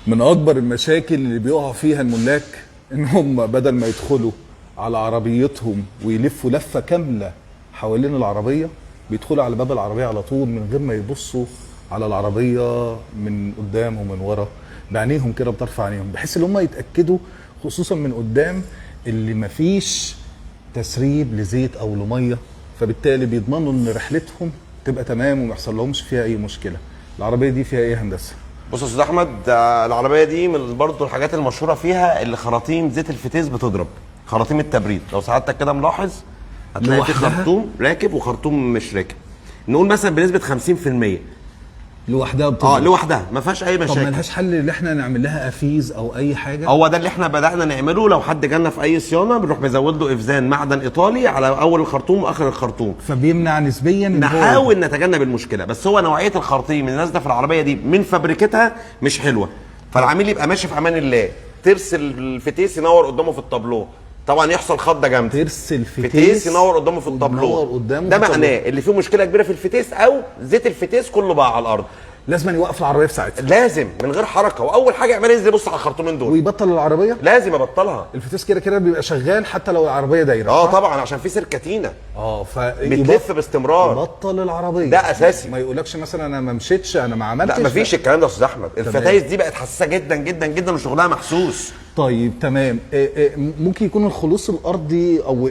من اكبر المشاكل اللي بيقع فيها الملاك ان هم بدل ما يدخلوا على عربيتهم ويلفوا لفه كامله حوالين العربيه، بيدخلوا على باب العربيه على طول من غير ما يبصوا على العربيه من قدام ومن ورا بعينيهم كده بطرف عينيهم، بحيث ان هم يتاكدوا خصوصا من قدام اللي مفيش تسريب لزيت او لميه، فبالتالي بيضمنوا ان رحلتهم تبقى تمام وما يحصل لهمش فيها اي مشكله. العربيه دي فيها ايه هندسه؟ بص يا استاذ احمد، العربيه دي من برضه الحاجات المشهوره فيها اللي خراطيم زيت الفتيس بتضرب، خراطيم التبريد. لو سعادتك كده ملاحظ هتلاقي في خرطوم راكب وخرطوم مش راكب، نقول مثلا بنسبه 50% لوحدها بتضرب. لوحدها ما فيهاش اي مشاكل. طب ملهاش حل ان احنا نعمل لها افيز او اي حاجه؟ هو ده اللي احنا بدانا نعمله. لو حد جالنا في اي صيانه بنروح مزود له افزان معدن ايطالي على اول الخرطوم واخر الخرطوم، فبيمنع نسبيا. نحاول نتجنب المشكله. بس هو نوعيه الخراطيم اللي نازله في العربيه دي من فابريكتها مش حلوه، فالعميل يبقى ماشي في امان الله، ترس الفتيس ينور قدامه في الطابلوه، طبعا يحصل خضه جامده. ترس الفتيس ينور قدامه في الطابلوه، ده معناه اللي فيه مشكله كبيره في الفتيس او زيت الفتيس كله بقى على الارض. لازم يوقف العربيه في ساعتها، لازم من غير حركه، واول حاجه يعملها ينزل يبص على الخرطومين دول ويبطل العربيه. لازم يبطلها. الفتيس كده كده بيبقى شغال حتى لو العربيه دايره. طبعا عشان في سركتينه بتلف باستمرار. يبطل العربيه، ده اساسي. ما يقولكش مثلا انا ما مشيتش، انا ما عملتش. لا مفيش الكلام ده يا استاذ احمد. الفتايس دي بقت حساسه جدا جدا جدا وشغلها محسوس. طيب تمام. ممكن يكون الخلوص الارضي او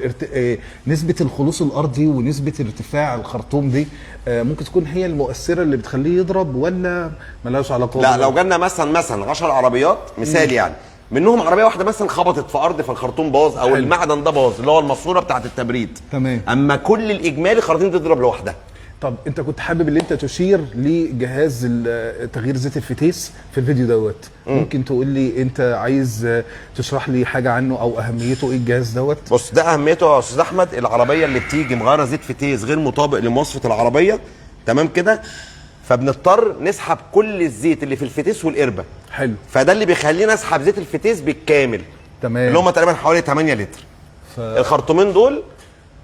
نسبه الخلوص الارضي ونسبه ارتفاع الخرطوم دي ممكن تكون هي المؤثره اللي بتخليه يضرب، ولا ملهاش علاقه؟ لا، لو جالنا مثلا 10 عربيات مثال يعني، منهم عربيه واحده مثلا خبطت في ارض فالخرطوم باظ او المعدن ده باظ اللي هو الماسوره بتاعه التبريد، تمام. اما كل الاجمالي الخراطيم تضرب لوحدها. طب انت كنت حابب ان انت تشير لجهاز تغيير زيت الفتيس في الفيديو دوت، ممكن تقول لي انت عايز تشرح لي حاجه عنه او اهميته ايه الجهاز دوت؟ بص، ده اهميته يا استاذ احمد، العربيه اللي بتيجي مغيره زيت فتيس غير مطابق لمواصفه العربيه، تمام كده، فبنضطر نسحب كل الزيت اللي في الفتيس والقربه. حلو. فده اللي بيخلينا نسحب زيت الفتيس بالكامل، تمام، اللي هم تقريبا حوالي 8 لتر. الخرطومين دول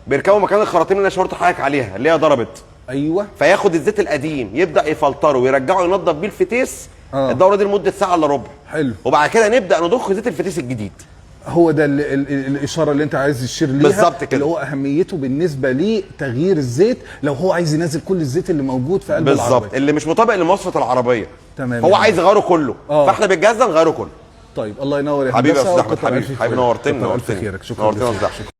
بيركبوا مكان الخراطيم اللي انا شاورت حضرتك عليها اللي هي ضربت. ايوه. فياخد الزيت القديم يبدا يفلتره ويرجعه ينظف بيه الفتيس. الدوره دي لمده ساعه الا ربع. حلو. وبعد كده نبدا نضخ زيت الفتيس الجديد. هو ده الاشاره اللي انت عايز تشير ليها بالظبط كده، اللي هو اهميته بالنسبه لتغيير الزيت لو هو عايز ينزل كل الزيت اللي موجود في قلب العربيه بالظبط، اللي مش مطابق لمواصفه العربيه. تمام. هو عايز يغيره كله. فاحنا بالجهاز ده نغيره كله. طيب الله ينور يا حبيبي يا استاذ احمد، حبيبي نورتني. شكرا.